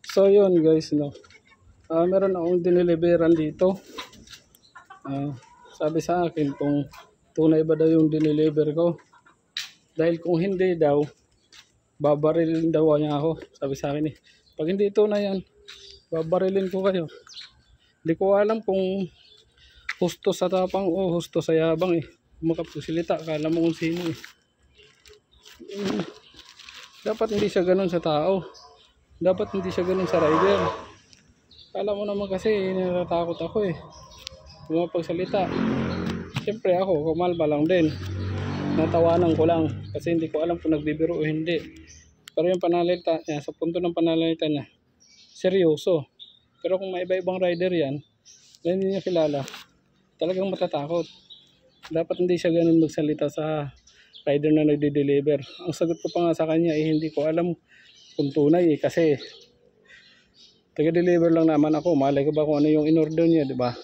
So yun guys, no. Meron akong diniliberan dito. Sabi sa akin kung tunay ba daw yung diniliver ko. Dahil kung hindi daw, babarilin daw niya ako. Sabi sa akin eh. Pag hindi tunay yan, babarilin ko kayo. Hindi ko alam kung husto sa tapang o husto sa yabang eh. Makapagsalita, akala mo kung sino eh. Dapat hindi siya ganun sa tao. Dapat hindi siya ganun sa rider. Alam mo naman kasi natatakot ako eh. Mapagsalita. Siyempre ako, kumalma lang din. Natawanan ko lang kasi hindi ko alam kung nagbibiro o hindi. Pero yung panalita niya, sa punto ng panalita niya, seryoso. Pero kung may iba-ibang rider yan, na hindi niya kilala, talagang matatakot. Dapat hindi siya ganun magsalita sa rider na nagde-deliver. Ang sagot ko pa nga sa kanya eh, hindi ko alam kung tunay eh, kasi taga-deliver lang naman ako. Malay ko ba kung ano yung in-order niya, di ba?